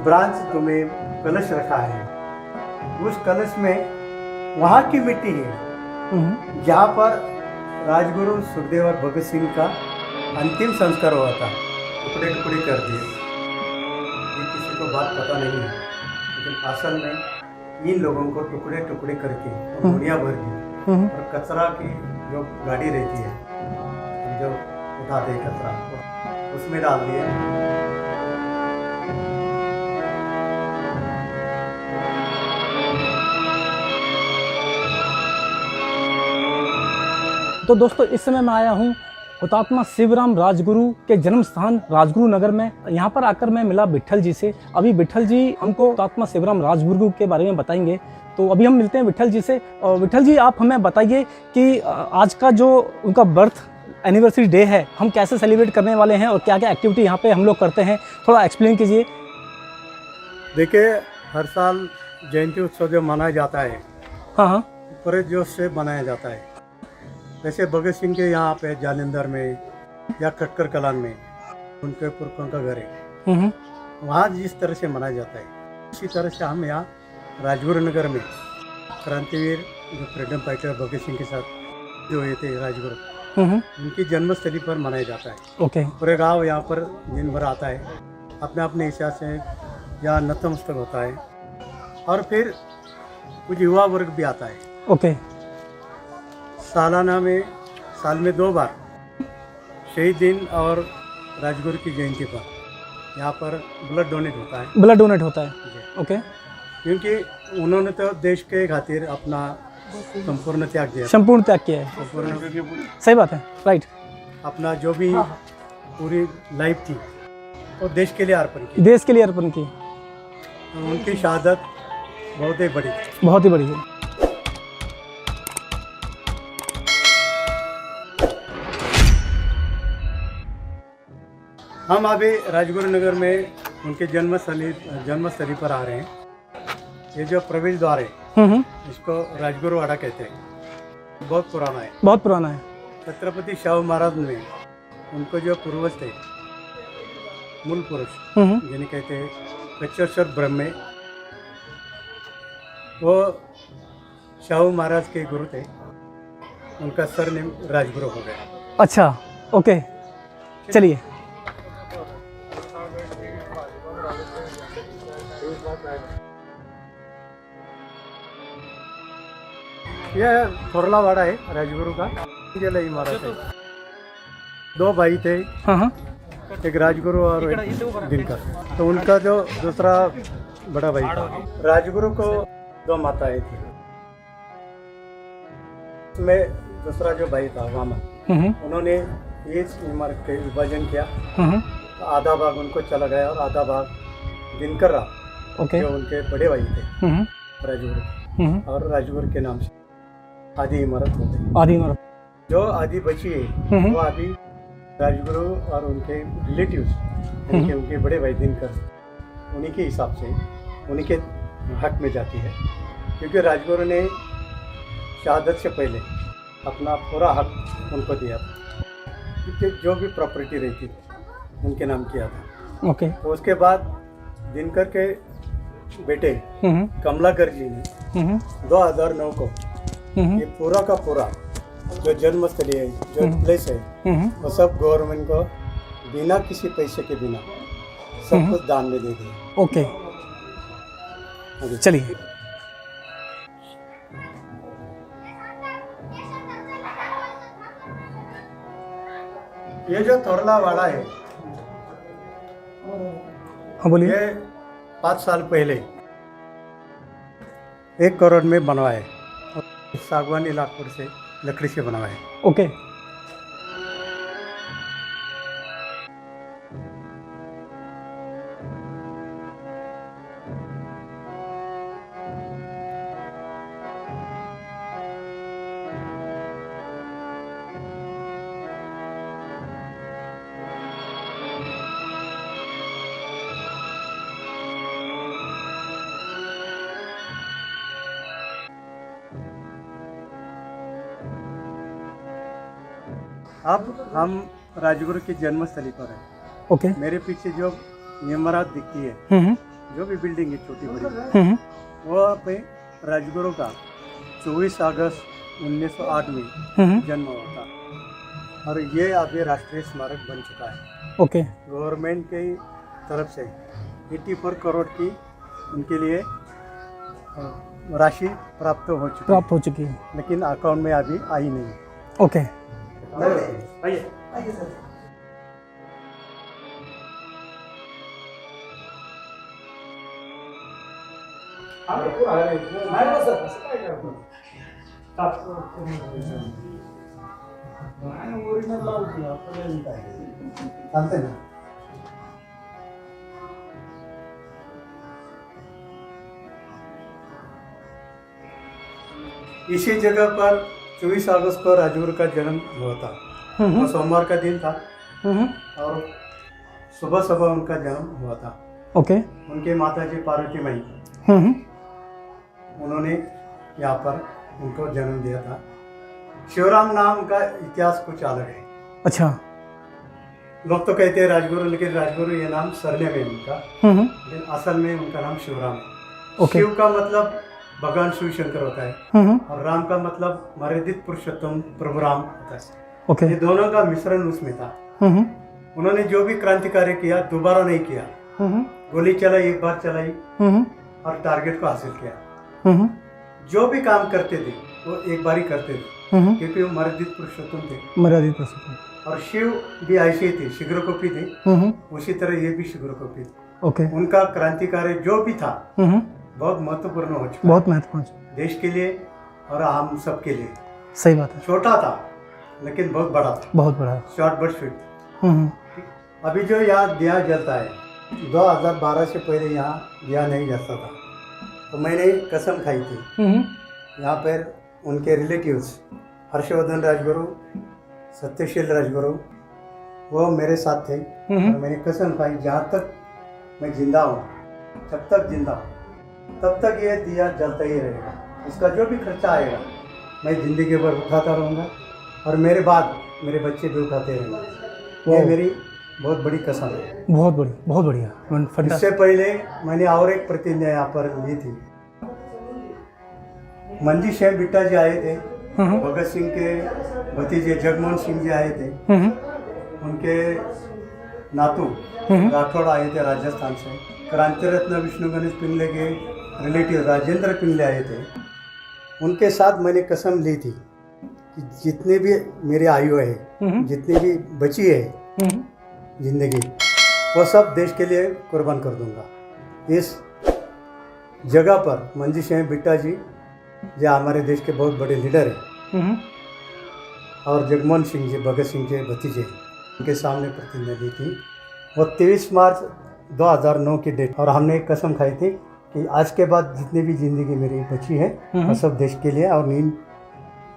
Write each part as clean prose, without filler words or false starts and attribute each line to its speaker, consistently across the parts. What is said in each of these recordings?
Speaker 1: Branch तुम्हें कलश रखा है, उस कलश में वहाँ की मिट्टी है जहाँ पर राजगुरु सुखदेव और भगत सिंह का अंतिम संस्कार हुआ था। टुकड़े टुकड़े कर दिए, ये किसी को बात पता नहीं है, लेकिन असल में इन लोगों को टुकड़े टुकड़े करके दुनिया भर दी और कचरा की जो गाड़ी रहती है जो उठाते हैं कचरा उसमें डाल दिए।
Speaker 2: तो दोस्तों इस समय मैं आया हूँ हुतात्मा शिवराम राजगुरु के जन्म स्थान राजगुरु नगर में। यहाँ पर आकर मैं मिला विट्ठल जी से। अभी विट्ठल जी हमको हुतात्मा शिवराम राजगुरु के बारे में बताएंगे। तो अभी हम मिलते हैं विट्ठल जी से। और विट्ठल जी आप हमें बताइए कि आज का जो उनका बर्थ एनिवर्सरी डे है हम कैसे सेलिब्रेट करने वाले हैं और क्या क्या एक्टिविटी यहाँ पे हम लोग करते हैं, थोड़ा एक्सप्लेन कीजिए।
Speaker 1: देखिए, हर साल जयंती उत्सव जो मनाया जाता है,
Speaker 2: हाँ,
Speaker 1: पूरे जोश से मनाया जाता है। जैसे भगत सिंह के यहाँ पे जालंधर में या कटकर कलान में उनके पुरखों का घर है, वहाँ जिस तरह से मनाया जाता है इसी तरह से हम यहाँ राजगुरु नगर में क्रांतिवीर जो फ्रीडम फाइटर भगत सिंह के साथ जो हुए थे राजगुरु, उनकी जन्मस्थली पर मनाया जाता है।
Speaker 2: ओके।
Speaker 1: पूरे गांव यहाँ पर दिन भर आता है, अपने अपने हिसाब से यहाँ नतमस्तक होता है और फिर कुछ युवा वर्ग भी आता है।
Speaker 2: ओके।
Speaker 1: सालाना में साल में 2 बार शहीद दिन और राजगुरु की जयंती पर यहाँ पर ब्लड डोनेट होता है।
Speaker 2: ब्लड डोनेट होता है। ओके।
Speaker 1: क्योंकि उन्होंने तो देश के खातिर अपना संपूर्ण त्याग दिया,
Speaker 2: संपूर्ण त्याग किया है।
Speaker 1: संपूर्ण
Speaker 2: सही बात है, राइट।
Speaker 1: अपना जो भी पूरी लाइफ थी वो देश के लिए अर्पण की,
Speaker 2: देश के लिए अर्पण की।
Speaker 1: उनकी शहादत बहुत ही बड़ी,
Speaker 2: बहुत ही बड़ी है।
Speaker 1: हम अभी राजगुरु नगर में उनके जन्मस्थली पर आ रहे हैं। ये जो प्रवेश द्वार है इसको राजगुरु वाड़ा कहते हैं, बहुत पुराना है।
Speaker 2: बहुत पुराना है।
Speaker 1: छत्रपति शाहू महाराज ने उनको जो पूर्वज थे, मूल पुरुष जिन्हें कहते हैं कच्चेश्वर ब्रह्मे, वो शाहू महाराज के गुरु थे, उनका सरनेम राजगुरु हो गया।
Speaker 2: अच्छा, ओके, चलिए।
Speaker 1: यह थोरला वाड़ा है राजगुरु का। जला इमारत है। 2 भाई थे, एक राजगुरु और एक दिनकर। तो उनका जो दूसरा बड़ा भाई था, राजगुरु को 2 माताएं थी। उसमें दूसरा जो भाई था वामन, उन्होंने इस इमारत के विभाजन किया। तो आधा भाग उनको चला गया और आधा भाग दिनकर रहा, जो उनके बड़े भाई थे राजगुरु, और राजगुरु के नाम से आधी इमारत हो गई।
Speaker 2: आधी इमारत
Speaker 1: जो आधी बची है वो अभी राजगुरु और उनके रिलेटिव्स, उनके बड़े भाई दिनकर, उन्हीं के हिसाब से उन्हीं के हक में जाती है। क्योंकि राजगुरु ने शहादत से पहले अपना पूरा हक उनको दिया था, क्योंकि जो भी प्रॉपर्टी रहती थी उनके नाम किया था।
Speaker 2: ओके।
Speaker 1: तो उसके बाद दिनकर के बेटे कमलाकर जी ने 2009 को ये पूरा का पूरा जो जन्मस्थली है, जो प्लेस है, वो सब गवर्नमेंट को बिना किसी पैसे के बिना सब कुछ दान में दे दिया।
Speaker 2: ओके, चलिए।
Speaker 1: ये जो थोरला वाड़ा है,
Speaker 2: हाँ बोलिए।
Speaker 1: ये 5 साल पहले 1 करोड़ में बनवा है, सागवानी लाखपुर से लकड़ी से बनवा है।
Speaker 2: ओके।
Speaker 1: अब हम राजगुरु की जन्मस्थली पर है।
Speaker 2: ओके।
Speaker 1: मेरे पीछे जो इमारत दिखती है, जो भी बिल्डिंग है छोटी बड़ी, वो पे राजगुरु का 24 अगस्त 1908 में जन्म हुआ था और ये अभी राष्ट्रीय स्मारक बन चुका है।
Speaker 2: ओके।
Speaker 1: गवर्नमेंट की तरफ से 84 करोड़ की उनके लिए राशि प्राप्त हो चुकी है, लेकिन अकाउंट में अभी आई नहीं।
Speaker 2: ओके।
Speaker 1: आइए। चालते ना। इसी जगह पर 24 अगस्त को राजगुरु का जन्म हुआ था। वो सोमवार का दिन था और सुबह सुबह उनका जन्म हुआ था।
Speaker 2: ओके।
Speaker 1: उनके माताजी पार्वती माई, उन्होंने यहाँ पर उनको जन्म दिया था। शिवराम नाम का इतिहास कुछ अलग है।
Speaker 2: अच्छा।
Speaker 1: लोग तो कहते हैं राजगुरु, लेकिन राजगुरु ये नाम सरनेम है उनका, लेकिन असल में उनका नाम शिवराम है।
Speaker 2: ओके।
Speaker 1: शिव का मतलब भगवान शिव शंकर होता है और राम का मतलब मर्यादित पुरुषोत्तम प्रभु राम होता है।
Speaker 2: ओके।
Speaker 1: ये दोनों का मिश्रण उसमें था। उन्होंने जो भी क्रांतिकारी किया दोबारा नहीं किया। गोली चलाई, एक बार चलाई और टारगेट को हासिल किया। जो भी काम करते थे वो एक बार ही करते थे, क्योंकि वो मर्यादित पुरुषोत्तम थे।
Speaker 2: मर्यादित पुरुषोत्तम।
Speaker 1: और शिव भी ऐसे ही थे, शीघ्रकोपी थे, उसी तरह ये भी शीघ्रकोपी थे।
Speaker 2: ओके।
Speaker 1: उनका क्रांतिकारी जो भी था बहुत महत्वपूर्ण हो चुका,
Speaker 2: बहुत महत्वपूर्ण,
Speaker 1: देश के लिए और हम सब के लिए।
Speaker 2: सही बात है।
Speaker 1: छोटा था लेकिन बहुत बड़ा था,
Speaker 2: बहुत बड़ा।
Speaker 1: Short but sweet. अभी जो यहाँ दिया जलता है, 2012 से पहले यहाँ दिया नहीं जलता था। तो मैंने कसम खाई थी, यहाँ पर उनके रिलेटिव्स हर्षवर्धन राजगुरु, सत्यशील राजगुरु, वो मेरे साथ थे। और मैंने कसम खाई, जहाँ तक मैं जिंदा हूँ, जब तक जिंदा हूँ तब तक ये दिया जलता ही रहेगा। इसका जो भी खर्चा आएगा मैं ज़िंदगी भर उठाता रहूँगा और मेरे बाद मेरे बच्चे भी उठाते रहेंगे। ये मेरी बहुत बड़ी कसम है।
Speaker 2: बहुत बड़ी, बहुत बढ़िया।
Speaker 1: इससे पहले मैंने और एक प्रतिज्ञा यहाँ पर ली थी। मंजी श्याम बिट्टा जी आए थे, भगत सिंह के भतीजे जगमोहन सिंह जी आए थे, उनके नातू राठौड़ आए थे राजस्थान से, क्रांति रत्न विष्णु गणेश पिंगले के रिलेटिव राजेंद्र पिंगले आए थे। उनके साथ मैंने कसम ली थी कि जितने भी मेरी आयु है, जितनी भी बची है जिंदगी, वो सब देश के लिए कुर्बान कर दूंगा। इस जगह पर मंजी श्याम बिट्टा जी जो हमारे देश के बहुत बड़े लीडर हैं, और जगमोहन सिंह जी भगत सिंह के भतीजे, उनके सामने प्रतिज्ञा दी थी। वो 23 मार्च 2009 की डेट, और हमने एक कसम खाई थी कि आज के बाद जितनी भी ज़िंदगी मेरी बची है वो सब देश के लिए और नींद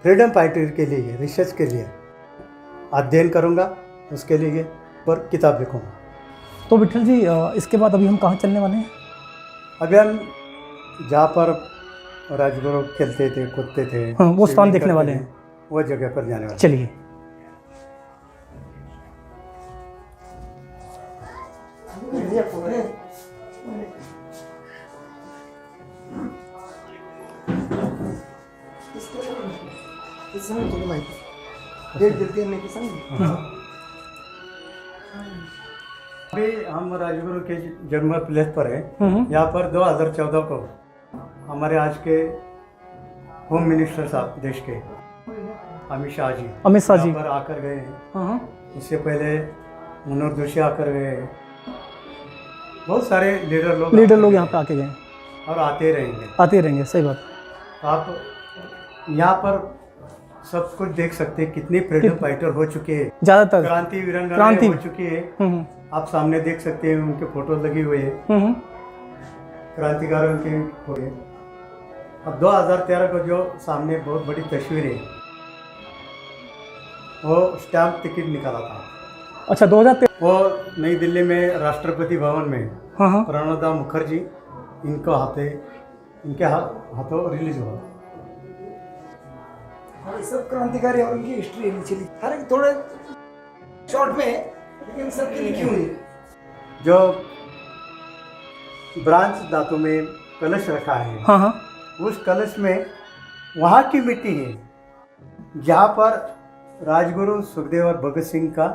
Speaker 1: फ्रीडम फाइटर के लिए, रिसर्च के लिए अध्ययन करूँगा, उसके लिए पर किताब लिखूँगा।
Speaker 2: तो विठल जी, इसके बाद अभी हम कहाँ चलने वाले हैं?
Speaker 1: अभी हम जहाँ पर राजगुरु खेलते थे, कूदते थे,
Speaker 2: वो स्थान देखने वाले हैं,
Speaker 1: वो जगह पर जाने वाले।
Speaker 2: चलिए।
Speaker 1: अभी हम राजगुरु के जन्म प्लेस पर है। यहाँ पर 2014 को हमारे आज के होम मिनिस्टर साहब देश के अमित शाह जी पर आकर गए हैं। उससे पहले मनोहर जोशी आकर गए हैं। बहुत सारे लीडर लोग
Speaker 2: यहाँ पे आके गए
Speaker 1: और आते रहेंगे।
Speaker 2: सही बात।
Speaker 1: आप यहाँ पर सब कुछ देख सकते हैं, कितने फ्रीडम फाइटर हो चुके हैं,
Speaker 2: ज्यादातर
Speaker 1: क्रांति वीरांगनाएं हो चुकी है। आप सामने देख सकते हैं, उनके फोटो लगी हुई है, क्रांतिकारियों के फोटो। अब 2013 को जो सामने बहुत बड़ी तस्वीर है, वो स्टैम्प टिकट निकाला था।
Speaker 2: अच्छा, 2013
Speaker 1: वो नई दिल्ली में राष्ट्रपति भवन में प्रणब मुखर्जी इनके हाथों रिलीज हुआ।
Speaker 3: सब क्रांतिकारी और उनकी हिस्ट्री चली। हर एक थोड़े शॉर्ट में लेकिन सबकी लिखी हुई है।
Speaker 1: जो ब्रांच धातु में कलश रखा है,
Speaker 2: हाँ हाँ,
Speaker 1: उस कलश में वहाँ की मिट्टी है जहाँ पर राजगुरु सुखदेव और भगत सिंह का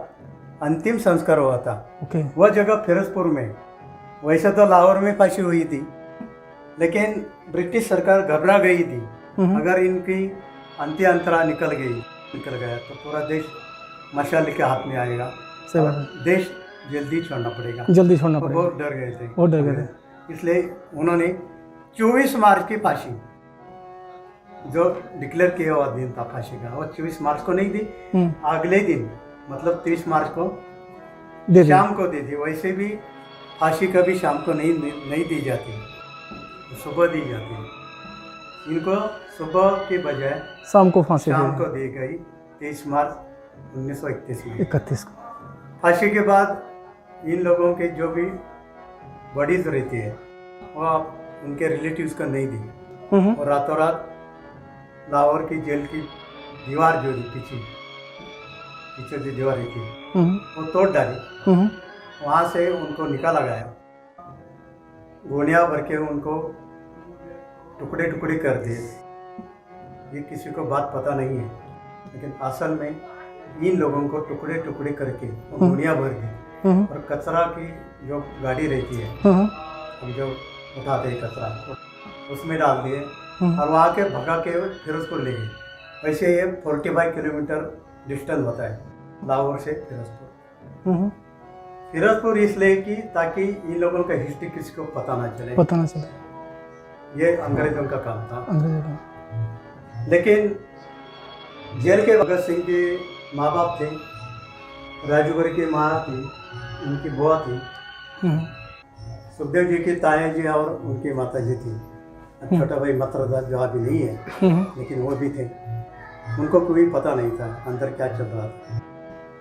Speaker 1: अंतिम संस्कार हुआ था।
Speaker 2: ओके,
Speaker 1: वह जगह फिरोजपुर में। वैसे तो लाहौर में फांसी हुई थी, लेकिन ब्रिटिश सरकार घबरा गई थी, अगर इनकी अंतरा निकल गया तो पूरा देश मशाल के हाथ में आएगा
Speaker 2: सही बात
Speaker 1: और
Speaker 2: है,
Speaker 1: देश जल्दी छोड़ना पड़ेगा।
Speaker 2: जल्दी छोड़ना
Speaker 1: वो
Speaker 2: पड़ेगा,
Speaker 1: बहुत डर गए थे,
Speaker 2: बहुत डर गए थे।
Speaker 1: इसलिए उन्होंने 24 मार्च की फांसी, जो डिक्लेयर किया हुआ दिन था फांसी का, वो 24 मार्च को नहीं दी, अगले दिन मतलब 30 मार्च को
Speaker 2: दे दिया।
Speaker 1: शाम को दी थी। वैसे भी फांसी कभी शाम को नहीं दी जाती, सुबह दी जाती है। इनको सुबह के बजाय
Speaker 2: शाम को फांसी
Speaker 1: शाम
Speaker 2: दी
Speaker 1: को दी गई 23 मार्च 1931 में।
Speaker 2: 31 को।
Speaker 1: फांसी के बाद इन लोगों के जो भी बॉडीज रहती है वो आप उनके रिलेटिव्स को नहीं दी, और रातों रात लाहौर की जेल की दीवार जो पीछे जो दीवार थी वो तोड़ डाली, वहाँ से उनको निकाला गया, गोलियां भर के उनको टुकड़े टुकड़े कर दिए। ये किसी को बात पता नहीं है, लेकिन असल में इन लोगों को टुकड़े टुकड़े करके गोलियां भर दी और कचरा की जो गाड़ी रहती है, हम जो उठाते हैं कचरा, उसमें डाल दिए और वहाँ के भगा के फिरोजपुर ले गए। वैसे ये 45 किलोमीटर डिस्टेंस होता है लाहौर से फिरोजपुर। फिरोजपुर इसलिए कि ताकि इन लोगों का हिस्ट्री किसी को पता ना चले, ये अंग्रेजों का काम था। लेकिन जेल के भगत सिंह के माँ बाप थे, राजूगढ़ की माँ थी, उनकी बुआ थी, सुखदेव जी की ताया जी और उनकी माता जी थी, छोटा भाई मतरदास जो अभी नहीं है लेकिन वो भी थे। उनको कोई पता नहीं था अंदर क्या चल रहा था।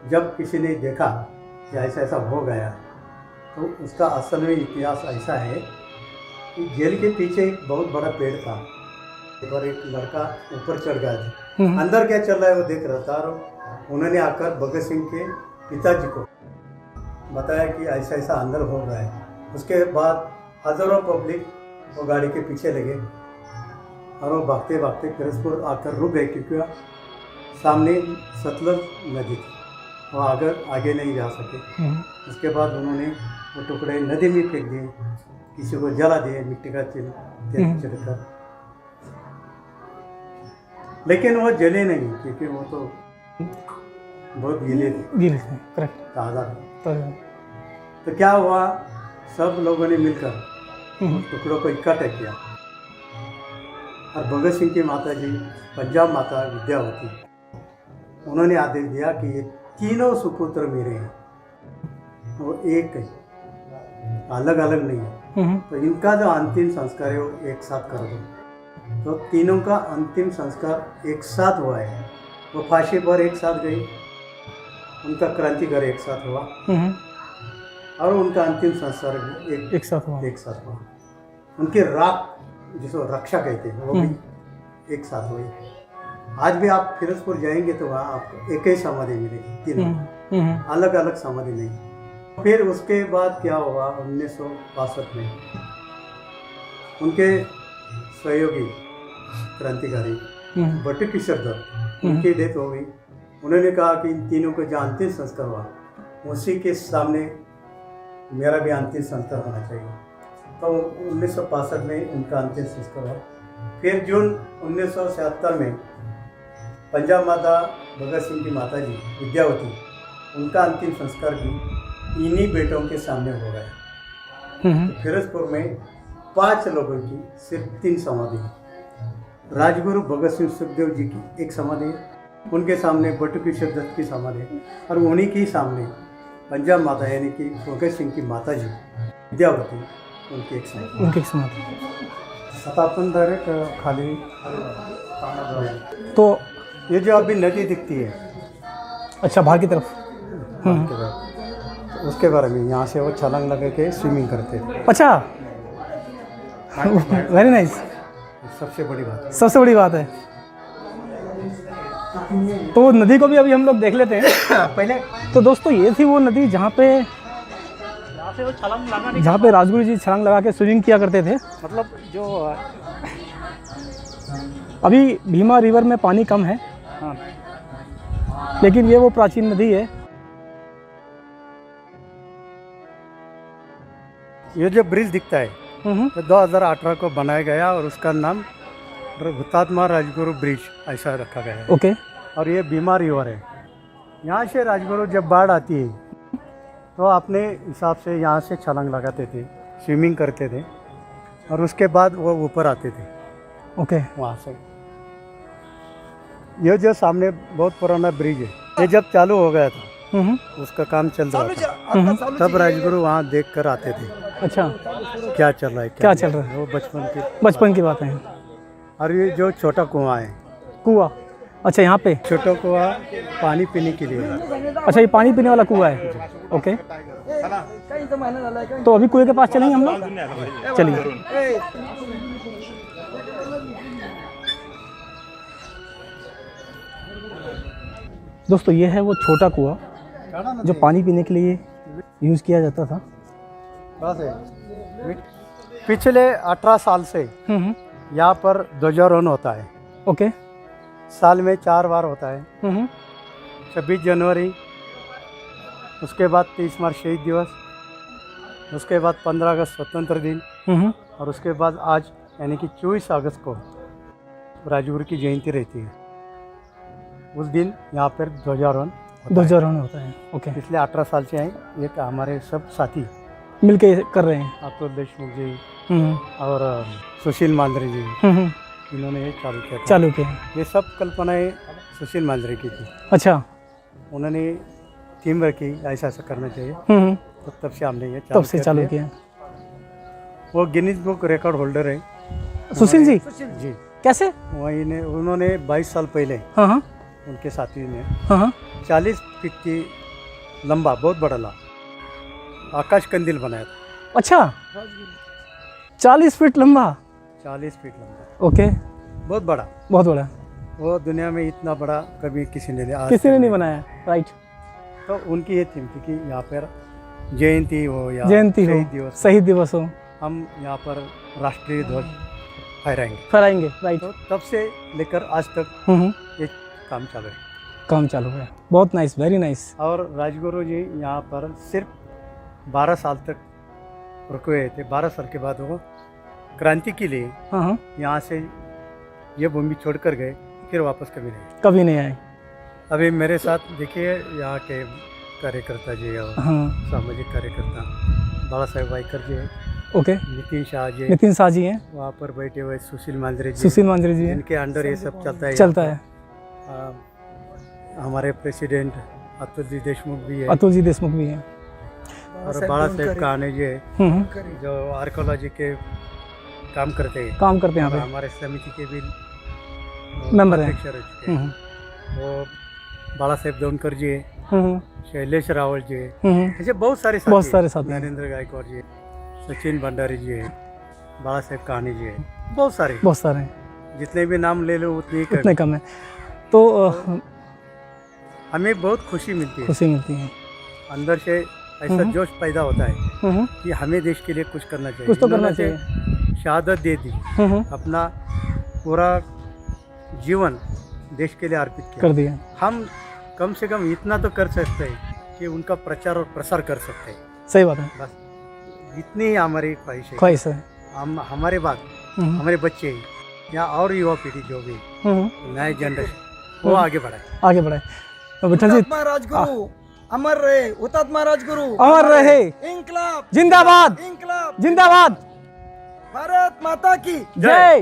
Speaker 1: जब किसी ने देखा कि ऐसा ऐसा हो गया, तो उसका असल में इतिहास ऐसा है कि जेल के पीछे एक बहुत बड़ा पेड़ था, और एक लड़का ऊपर चढ़ गया था, अंदर क्या चल रहा है वो देख रहा था, और उन्होंने आकर भगत सिंह के पिताजी को बताया कि ऐसा ऐसा अंदर हो रहा है। उसके बाद हजारों पब्लिक वो गाड़ी के पीछे लगे और वो भागते भागते फिरोजपुर आकर रुक गए, क्योंकि सामने सतलज नदी थी, वो आगे नहीं जा सके। उसके बाद उन्होंने वो टुकड़े नदी में फेंक दिए, किसी को जला दिए मिट्टी का तेल छिड़कर, लेकिन वो जले नहीं, क्योंकि वो तो बहुत गीले थे, ताज़ा थे। तो क्या हुआ, सब लोगों ने मिलकर टुकड़ों को इकट्ठा किया और भगत सिंह की माता जी पंजाब माता विद्यावती, उन्होंने आदेश दिया कि ये तीनों सुपुत्र मेरे हैं, वो एक है, अलग अलग नहीं है, तो इनका जो अंतिम संस्कार है वो एक साथ कर दो। तो तीनों का अंतिम संस्कार एक साथ हुआ है। वो फांसी पर एक साथ गई, उनका क्रांतिकार एक साथ हुआ, और उनका अंतिम संस्कार भी एक साथ हुआ। उनकी राख जिसको रक्षा कहते हैं वो भी एक साथ हुई। आज भी आप फिरोजपुर जाएंगे तो वहाँ आपको एक ही समाधि मिलेगी, तीनों अलग अलग समाधि नहीं। फिर उसके बाद क्या हुआ, 1962 में उनके सहयोगी क्रांतिकारी बटुकेश्वर दत्त, उनकी डेथ हो गई। उन्होंने कहा कि इन तीनों को जो अंतिम संस्कार हुआ उसी के सामने मेरा भी अंतिम संस्कार होना चाहिए। तो 1965 में उनका अंतिम संस्कार हुआ। फिर जून 1977 में पंजाब माता भगत सिंह की माता जी विद्यावती, उनका अंतिम संस्कार भी इन्हीं बेटों के सामने हो गया। तो फिरोजपुर में 5 लोगों की सिर्फ 3 समाधि है। राजगुरु भगत सिंह सुखदेव जी की एक समाधि है, उनके सामने बटुकेश्वर दत्त की समाधि है, और उन्हीं के सामने पंजाब माता यानी कि भगत सिंह की माता जी विद्यावती, उनकी एक समाधि। आता अपन डायरेक्ट खाली।
Speaker 2: तो
Speaker 1: ये जो अभी नदी दिखती है,
Speaker 2: अच्छा बाहर की तरफ,
Speaker 1: तो उसके बारे में यहाँ से वो छलांग लगा के स्विमिंग करते थे।
Speaker 2: अच्छा, वेरी नाइस,
Speaker 1: सबसे बड़ी बात
Speaker 2: सबसे बड़ी बात है। तो नदी को भी अभी हम लोग देख लेते हैं।
Speaker 1: पहले
Speaker 2: तो दोस्तों ये थी वो नदी जहाँ पे राजगुरु जी छलांग लगा के स्विमिंग किया करते थे।
Speaker 1: मतलब जो
Speaker 2: अभी भीमा रिवर में पानी कम है,
Speaker 1: हाँ,
Speaker 2: लेकिन ये वो प्राचीन नदी है।
Speaker 1: ये जो ब्रिज दिखता है तो 2018 को बनाया गया और उसका नाम हुतात्मा राजगुरु ब्रिज ऐसा रखा गया है।
Speaker 2: ओके।
Speaker 1: और ये भीमा रिवर है। यहाँ से राजगुरु जब बाढ़ आती है तो अपने हिसाब से यहाँ से छलांग लगाते थे, स्विमिंग करते थे और उसके बाद वो ऊपर आते थे
Speaker 2: ओके।
Speaker 1: वहाँ से। ये जो सामने बहुत पुराना ब्रिज है, ये जब चालू हो गया था उसका काम चल रहा था, तब राजगुरु वहाँ देख कर आते थे
Speaker 2: अच्छा,
Speaker 1: क्या चल रहा है,
Speaker 2: क्या चल रहा है।
Speaker 1: वो
Speaker 2: बचपन की बातें हैं।
Speaker 1: और ये जो छोटा कुआं है,
Speaker 2: कुआं, अच्छा यहाँ पे
Speaker 1: छोटा कुआं पानी पीने के लिए है।
Speaker 2: अच्छा ये पानी पीने वाला कुआं है। ओके, तो अभी कुएं के पास चलेंगे हम लोग, चलिए। दोस्तों ये है वो छोटा कुआं जो पानी पीने के लिए यूज़ किया जाता था।
Speaker 1: पिछले 18 साल से यहाँ पर ध्वजारोहण होता है।
Speaker 2: ओके।
Speaker 1: साल में 4 बार होता है। 26 जनवरी, उसके बाद 30 मार्च शहीद दिवस, उसके बाद 15 अगस्त स्वतंत्र दिन और उसके बाद आज यानी कि 24 अगस्त को राजगुरु की जयंती रहती है। उस दिन यहाँ पर ध्वजारोहण
Speaker 2: होता है। ओके।
Speaker 1: पिछले 18 साल से हैं, एक हमारे सब साथी
Speaker 2: मिलके कर रहे हैं।
Speaker 1: अतुल देशमुख जी और सुशील मांद्रे जी, इन्होंने ये चालू किया। ये सब कल्पनाएं सुशील मांद्रे की थी।
Speaker 2: अच्छा।
Speaker 1: उन्होंने थीम रखी ऐसा ऐसा करना चाहिए, तो तब से हमने ये
Speaker 2: चालू किया।
Speaker 1: वो गिनीज बुक रिकॉर्ड होल्डर है
Speaker 2: सुशील जी।
Speaker 1: जी
Speaker 2: कैसे?
Speaker 1: वही ने उन्होंने 22 साल पहले उनके साथी ने 40 फीट की लंबा बहुत बड़ा आकाश कंदील बनाया था।
Speaker 2: अच्छा, 40 फीट लंबा।
Speaker 1: 40 फीट लंबा।
Speaker 2: ओके।
Speaker 1: बहुत बड़ा। वो दुनिया में इतना बड़ा कभी किसी ने
Speaker 2: नहीं बनाया। राइट।
Speaker 1: तो उनकी ये थीम थी कि यहाँ पर जयंती हो या
Speaker 2: शहीद दिवस हो, हम
Speaker 1: यहाँ पर राष्ट्रीय ध्वज
Speaker 2: फहराएंगे। राइट।
Speaker 1: तो तब से लेकर आज तक ये काम चालू है। बहुत नाइस, वेरी नाइस। और राजगुरु जी यहाँ पर सिर्फ 12 साल तक रुके हुए थे। 12 साल के बाद वो क्रांति के लिए यहाँ से ये भूमि छोड़कर गए, फिर वापस कभी नहीं आए। अभी मेरे साथ देखिए यहाँ के कार्यकर्ता जी और सामाजिक कार्यकर्ता बाला साहेब वाइकर जी है।
Speaker 2: ओके।
Speaker 1: नितिन शाह जी हैं वहाँ पर बैठे हुए। सुशील मांद्रे जी हैं, इनके अंडर ये सब चलता है। हमारे प्रेसिडेंट अतुल जी देशमुख भी है। और बाला साहेब कहानी जी है जो आर्कोलॉजी के काम करते हैं यहाँ पे। हमारे समिति के भी
Speaker 2: मेंबर हैं।
Speaker 1: वो बाला साहेब दोनकर जी है, शैलेश रावल जी है, ऐसे बहुत सारे साथी। नरेंद्र गायकवाड़ जी है, सचिन भंडारी जी है, बाला साहेब कहानी जी है, बहुत सारे जितने भी नाम ले लो उतने कम है। तो हमें बहुत खुशी मिलती है अंदर से। ऐसा जोश पैदा होता है कि हमें देश के लिए कुछ करना चाहिए।
Speaker 2: कुछ तो करना चाहिए।
Speaker 1: शहादत दे दी, अपना पूरा जीवन देश के लिए अर्पित कर दिया। हम कम से कम इतना तो कर सकते हैं कि उनका प्रचार और प्रसार कर सकते हैं।
Speaker 2: सही बात है।
Speaker 1: बस इतनी ही हमारी ख्वाहिश है। हम हमारे बाद हमारे बच्चे या और युवा पीढ़ी जो भी नए जनरेशन वो आगे बढ़ाए।
Speaker 2: तो विठल जी,
Speaker 3: राजगुरु अमर रहे, हुतात्मा राजगुरु
Speaker 2: अमर रहे।
Speaker 3: इंकलाब
Speaker 2: जिंदाबाद, जिंदाबाद,
Speaker 3: भारत माता की
Speaker 2: जय।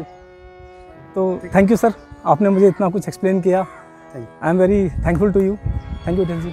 Speaker 2: तो थैंक यू सर, आपने मुझे इतना कुछ एक्सप्लेन किया। I am very thankful to you. Thank you Vithal ji.